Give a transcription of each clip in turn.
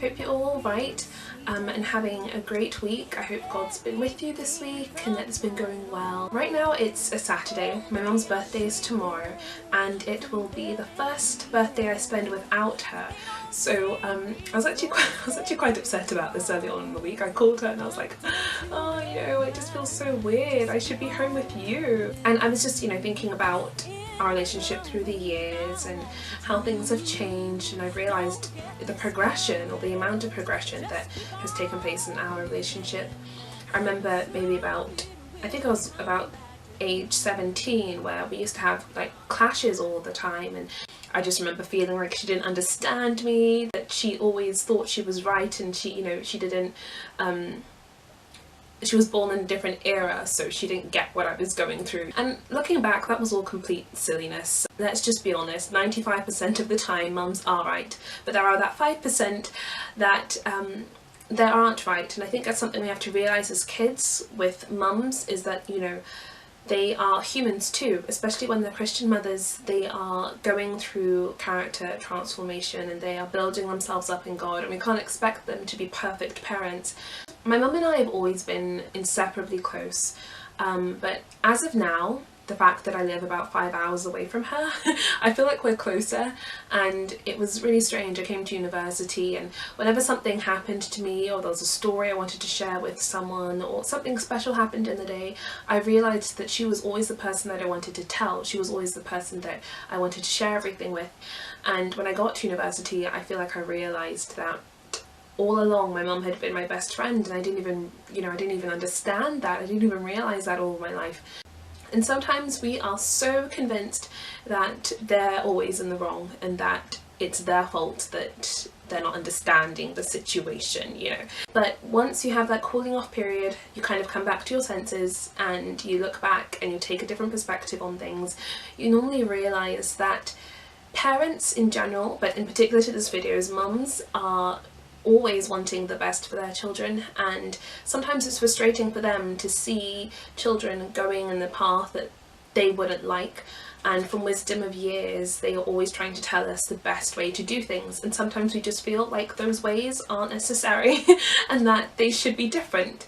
Hope you're all right and having a great week. I hope God's been with you this week and that it's been going well. Right now it's a Saturday. My mum's birthday is tomorrow and it will be the first birthday I spend without her. So I was actually quite upset about this early on in the week. I called her and I was like, oh, it just feels so weird. I should be home with you. And I was just, thinking about our relationship through the years and how things have changed, and I've realised the progression, or the amount of progression that has taken place in our relationship. I remember maybe I think I was about age 17, where we used to have like clashes all the time, and I just remember feeling like she didn't understand me, that she always thought she was right, and she didn't she was born in a different era, so she didn't get what I was going through. And looking back, that was all complete silliness. Let's just be honest, 95% of the time mums are right, but there are that 5% that they aren't right. And I think that's something we have to realise as kids with mums, is that they are humans too, especially when they're Christian mothers. They are going through character transformation and they are building themselves up in God, and we can't expect them to be perfect parents. My mum and I have always been inseparably close, but as of now, the fact that I live about 5 hours away from her, I feel like we're closer. And it was really strange. I came to university, and whenever something happened to me, or there was a story I wanted to share with someone, or something special happened in the day, I realised that she was always the person that I wanted to tell. She was always the person that I wanted to share everything with. And when I got to university, I feel like I realised that all along my mum had been my best friend, and I didn't even understand that. I didn't even realise that all my life. And sometimes we are so convinced that they're always in the wrong and that it's their fault that they're not understanding the situation, But once you have that cooling off period, you kind of come back to your senses and you look back and you take a different perspective on things. You normally realise that parents in general, but in particular to this video's mums, are always wanting the best for their children, and sometimes it's frustrating for them to see children going in the path that they wouldn't like, and from wisdom of years they are always trying to tell us the best way to do things, and sometimes we just feel like those ways aren't necessary and that they should be different.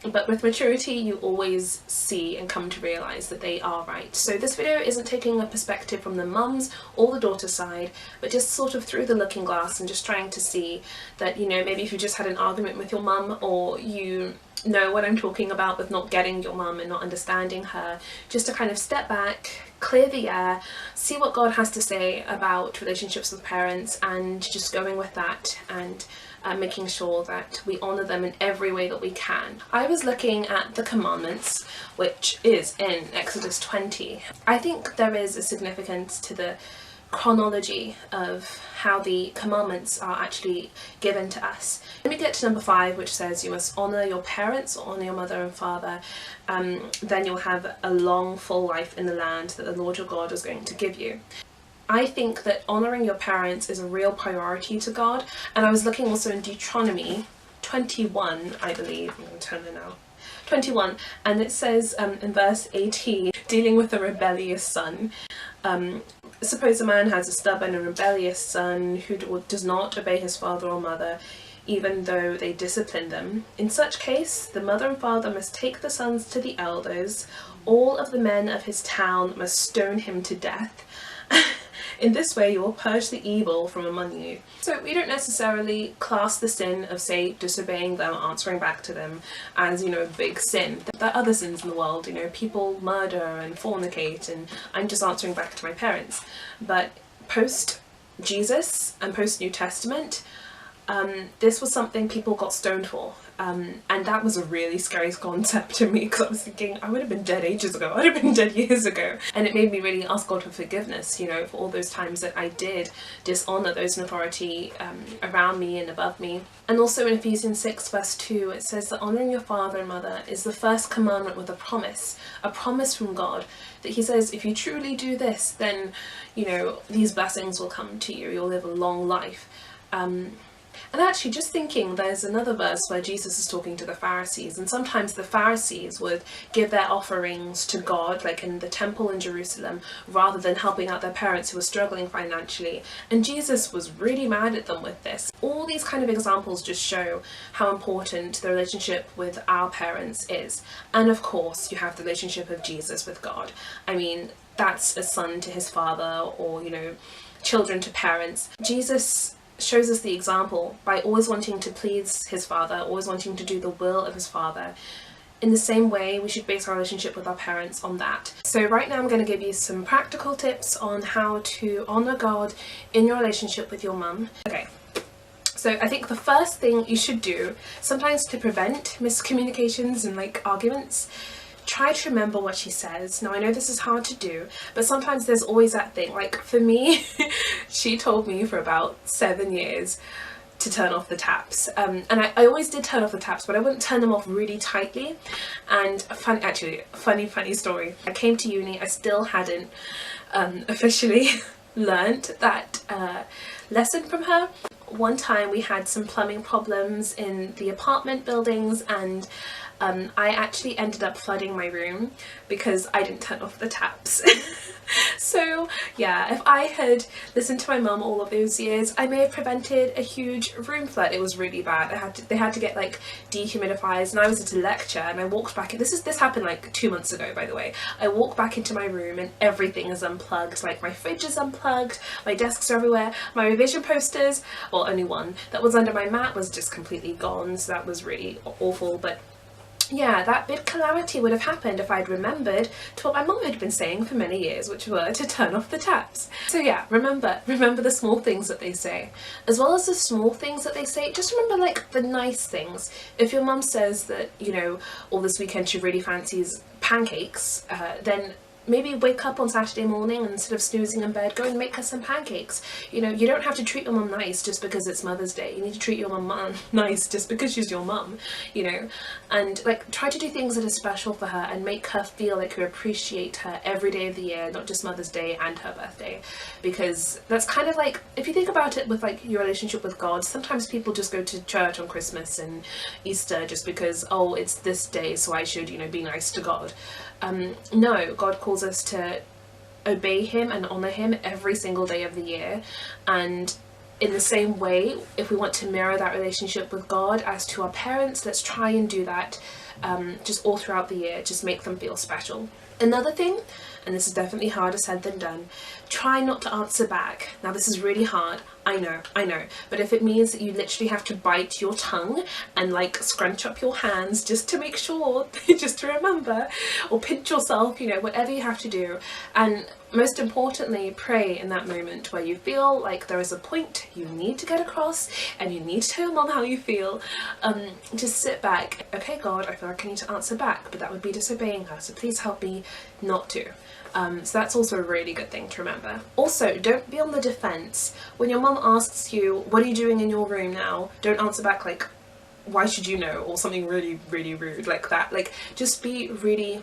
But with maturity you always see and come to realise that they are right. So this video isn't taking a perspective from the mums or the daughter side, but just sort of through the looking glass, and just trying to see that, maybe if you just had an argument with your mum, or you know what I'm talking about with not getting your mum and not understanding her, just to kind of step back, clear the air, see what God has to say about relationships with parents, and just going with that, and making sure that we honour them in every way that we can. I was looking at the commandments, which is in Exodus 20. I think there is a significance to the chronology of how the commandments are actually given to us. Let me get to number 5, which says you must honour your parents, or honour your mother and father, then you'll have a long full life in the land that the Lord your God is going to give you. I think that honouring your parents is a real priority to God, and I was looking also in Deuteronomy 21, I believe. I'm going to turn it now. 21, and it says in verse 18, dealing with a rebellious son. Suppose a man has a stubborn and rebellious son who does not obey his father or mother, even though they discipline them. In such case, the mother and father must take the sons to the elders. All of the men of his town must stone him to death. In this way you will purge the evil from among you. So we don't necessarily class the sin of, say, disobeying them, answering back to them, as, a big sin. There are other sins in the world, people murder and fornicate, and I'm just answering back to my parents. But post-Jesus and post-New Testament, this was something people got stoned for. And that was a really scary concept to me, because I was thinking I would have been dead ages ago, I'd have been dead years ago. And it made me really ask God for forgiveness, for all those times that I did dishonour those in authority around me and above me. And also in Ephesians 6 verse 2 it says that honouring your father and mother is the first commandment with a promise from God, that he says if you truly do this, then these blessings will come to you, you'll live a long life. And actually, just thinking, there's another verse where Jesus is talking to the Pharisees, and sometimes the Pharisees would give their offerings to God, like in the temple in Jerusalem, rather than helping out their parents who were struggling financially. And Jesus was really mad at them with this. All these kind of examples just show how important the relationship with our parents is. And of course, you have the relationship of Jesus with God. I mean, that's a son to his father, or, you know, children to parents. Jesus shows us the example by always wanting to please his father, always wanting to do the will of his father. In the same way, we should base our relationship with our parents on that. So right now I'm going to give you some practical tips on how to honour God in your relationship with your mum. Okay. So I think the first thing you should do, sometimes to prevent miscommunications and like arguments, try to remember what she says. Now I know this is hard to do, but sometimes there's always that thing. Like for me, she told me for about 7 years to turn off the taps, and I always did turn off the taps, but I wouldn't turn them off really tightly. And funny story, I came to uni, I still hadn't officially learned that lesson from her. One time we had some plumbing problems in the apartment buildings, and I actually ended up flooding my room because I didn't turn off the taps. So yeah, if I had listened to my mum all of those years, I may have prevented a huge room flood. It was really bad. They had to get like dehumidifiers, and I was at a lecture and I walked back in. This happened like 2 months ago, by the way. I walked back into my room and everything is unplugged. Like my fridge is unplugged, my desks are everywhere, my revision posters, well, only one that was under my mat was just completely gone, so that was really awful. But yeah, that big calamity would have happened if I'd remembered to what my mum had been saying for many years, which were to turn off the taps. So yeah, remember the small things that they say. As well as the small things that they say, just remember like the nice things. If your mum says that, you know, all this weekend she really fancies pancakes, then maybe wake up on Saturday morning and instead of snoozing in bed, go and make her some pancakes. You know, you don't have to treat your mum nice just because it's Mother's Day. You need to treat your mum nice just because she's your mum, you know. And like, try to do things that are special for her and make her feel like you appreciate her every day of the year, not just Mother's Day and her birthday. Because that's kind of like, if you think about it with like your relationship with God, sometimes people just go to church on Christmas and Easter just because, oh, it's this day, so I should, you know, be nice to God. No, God calls us to obey him and honour him every single day of the year. And in the same way, if we want to mirror that relationship with God as to our parents, let's try and do that just all throughout the year. Just make them feel special. Another thing, and this is definitely harder said than done, try not to answer back. Now this is really hard, I know, but if it means that you literally have to bite your tongue and like scrunch up your hands just to make sure, just to remember, or pinch yourself, you know, whatever you have to do. And most importantly, pray in that moment where you feel like there is a point you need to get across and you need to tell your mum how you feel. Just sit back. Okay, God, I feel like I need to answer back, but that would be disobeying her, so please help me not to. So that's also a really good thing to remember. Also, don't be on the defense. When your mum asks you, what are you doing in your room now? Don't answer back like, why should you know? Or something really, really rude like that. Like, just be really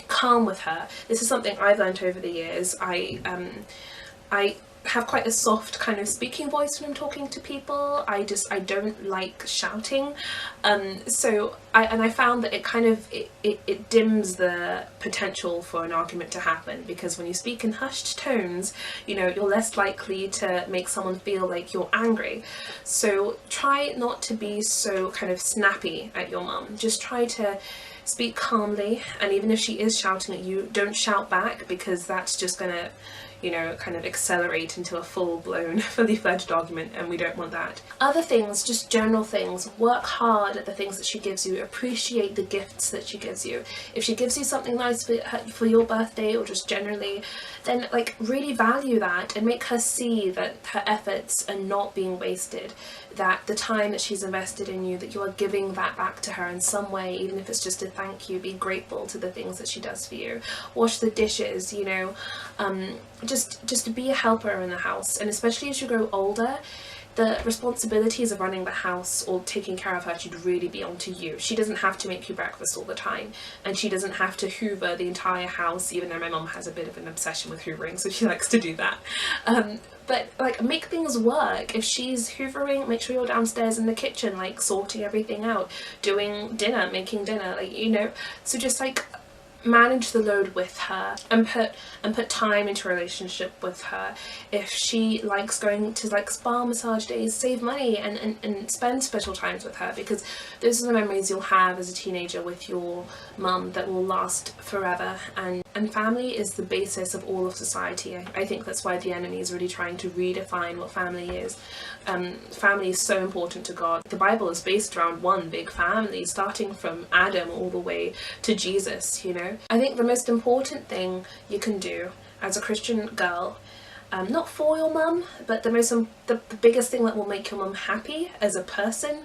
calm with her. This is something I've learned over the years. I have quite a soft kind of speaking voice when I'm talking to people. I don't like shouting, so I found that it kind of it dims the potential for an argument to happen, because when you speak in hushed tones, you know, you're less likely to make someone feel like you're angry. So try not to be so kind of snappy at your mum. Just try to speak calmly, and even if she is shouting at you, don't shout back, because that's just gonna, you know, kind of accelerate into a full-blown, fully fledged argument, and we don't want that. Other things, just general things, work hard at the things that she gives you, appreciate the gifts that she gives you. If she gives you something nice for your birthday, or just generally, then like really value that and make her see that her efforts are not being wasted, that the time that she's invested in you, that you are giving that back to her in some way, even if it's just a thank you. Be grateful to the things that she does for you. Wash the dishes, you know, just be a helper in the house. And especially as you grow older, the responsibilities of running the house or taking care of her should really be onto you. She doesn't have to make you breakfast all the time, and she doesn't have to hoover the entire house, even though my mum has a bit of an obsession with hoovering, so she likes to do that. but like make things work. If she's hoovering, make sure you're downstairs in the kitchen, like sorting everything out, doing dinner, making dinner, like, you know. So just like manage the load with her and put time into a relationship with her. If she likes going to like spa massage days, save money and spend special times with her, because those are the memories you'll have as a teenager with your mum that will last forever. And family is the basis of all of society. I think that's why the enemy is really trying to redefine what family is. Family is so important to God. The Bible is based around one big family, starting from Adam all the way to Jesus, you know. I think the most important thing you can do as a Christian girl, not for your mum, but the biggest thing that will make your mum happy as a person,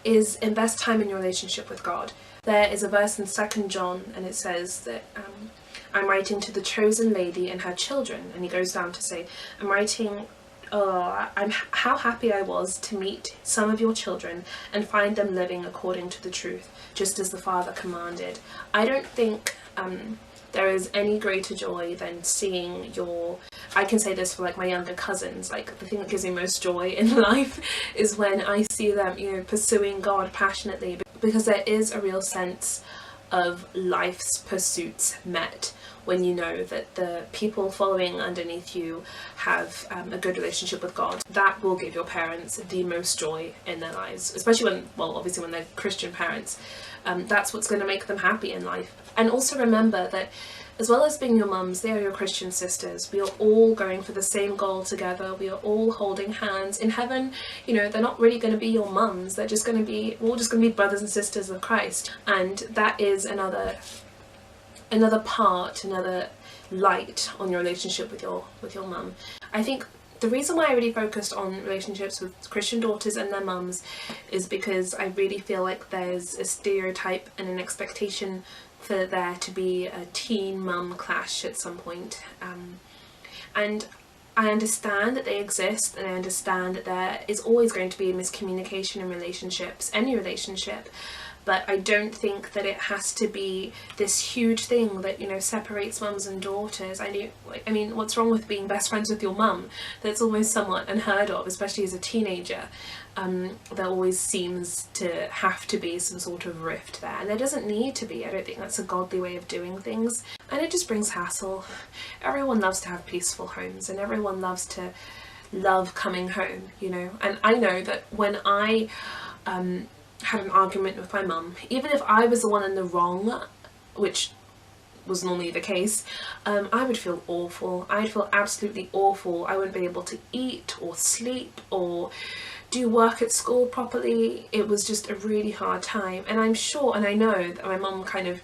is invest time in your relationship with God. There is a verse in 2 John, and it says that I'm writing to the chosen lady and her children, and he goes down to say, I'm writing, how happy I was to meet some of your children and find them living according to the truth, just as the Father commanded. I don't think there is any greater joy than seeing I can say this for like my younger cousins, like the thing that gives me most joy in life is when I see them, you know, pursuing God passionately, because there is a real sense of life's pursuits met when you know that the people following underneath you have a good relationship with God. That will give your parents the most joy in their lives, especially when, well, obviously when they're Christian parents. That's what's going to make them happy in life. And also remember that as well as being your mums, they are your Christian sisters. We are all going for the same goal together. We are all holding hands. In heaven, you know, they're not really going to be your mums. They're just going to be, we're all just going to be brothers and sisters of Christ. And that is another part, another light on your relationship with your mum. I think the reason why I really focused on relationships with Christian daughters and their mums is because I really feel like there's a stereotype and an expectation for there to be a teen mum clash at some point. And I understand that they exist, and I understand that there is always going to be a miscommunication in relationships, any relationship. But I don't think that it has to be this huge thing that, you know, separates mums and daughters. I mean, what's wrong with being best friends with your mum? That's almost somewhat unheard of, especially as a teenager. There always seems to have to be some sort of rift there, and there doesn't need to be. I don't think that's a godly way of doing things, and it just brings hassle. Everyone loves to have peaceful homes, and everyone loves to love coming home, you know. And I know that when I had an argument with my mum, even if I was the one in the wrong, which was normally the case, I would feel awful. I'd feel absolutely awful. I wouldn't be able to eat or sleep or do work at school properly. It was just a really hard time, and I'm sure, and I know that my mum kind of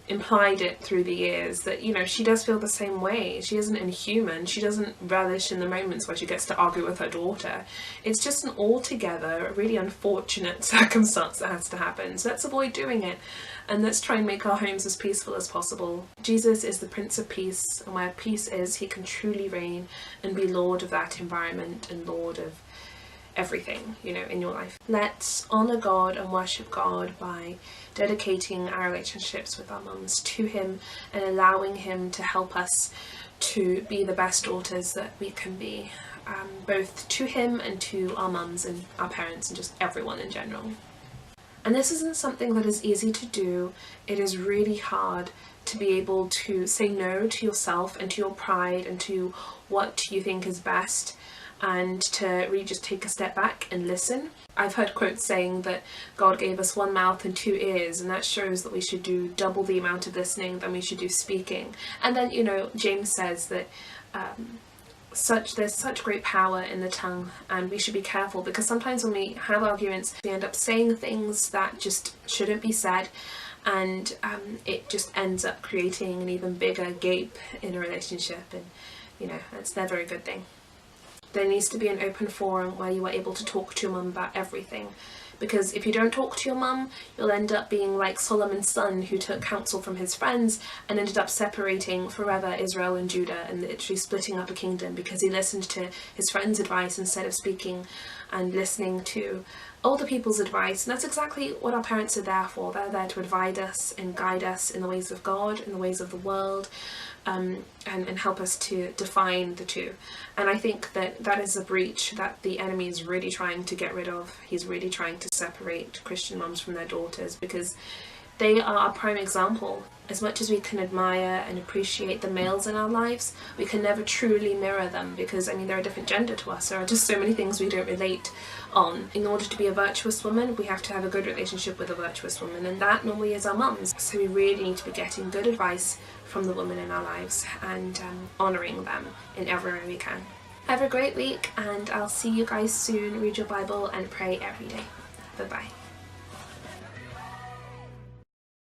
implied it through the years that, you know, she does feel the same way. She isn't inhuman. She doesn't relish in the moments where she gets to argue with her daughter. It's just an altogether really unfortunate circumstance that has to happen. So let's avoid doing it, and let's try and make our homes as peaceful as possible. Jesus is the Prince of Peace, and where peace is, he can truly reign and be Lord of that environment and Lord of everything, you know, in your life. Let's honour God and worship God by dedicating our relationships with our mums to him and allowing him to help us to be the best daughters that we can be, both to him and to our mums and our parents and just everyone in general. And this isn't something that is easy to do. It is really hard to be able to say no to yourself and to your pride and to what you think is best, and to really just take a step back and listen. I've heard quotes saying that God gave us one mouth and two ears, and that shows that we should do double the amount of listening than we should do speaking. And then, you know, James says that there's such great power in the tongue, and we should be careful, because sometimes when we have arguments, we end up saying things that just shouldn't be said, and it just ends up creating an even bigger gape in a relationship, and, you know, that's never a good thing. There needs to be an open forum where you are able to talk to your mum about everything, because if you don't talk to your mum, you'll end up being like Solomon's son, who took counsel from his friends and ended up separating forever Israel and Judah and literally splitting up a kingdom because he listened to his friends' advice instead of speaking and listening to older people's advice. And that's exactly what our parents are there for. They're there to advise us and guide us in the ways of God, in the ways of the world. and help us to define the two. And I think that that is a breach that the enemy is really trying to get rid of. He's really trying to separate Christian mums from their daughters, because they are a prime example. As much as we can admire and appreciate the males in our lives, we can never truly mirror them, because, I mean, they're a different gender to us. There are just so many things we don't relate on. In order to be a virtuous woman, we have to have a good relationship with a virtuous woman, and that normally is our mums. So we really need to be getting good advice from the women in our lives and honouring them in every way we can. Have a great week, and I'll see you guys soon. Read your Bible and pray every day. Bye bye.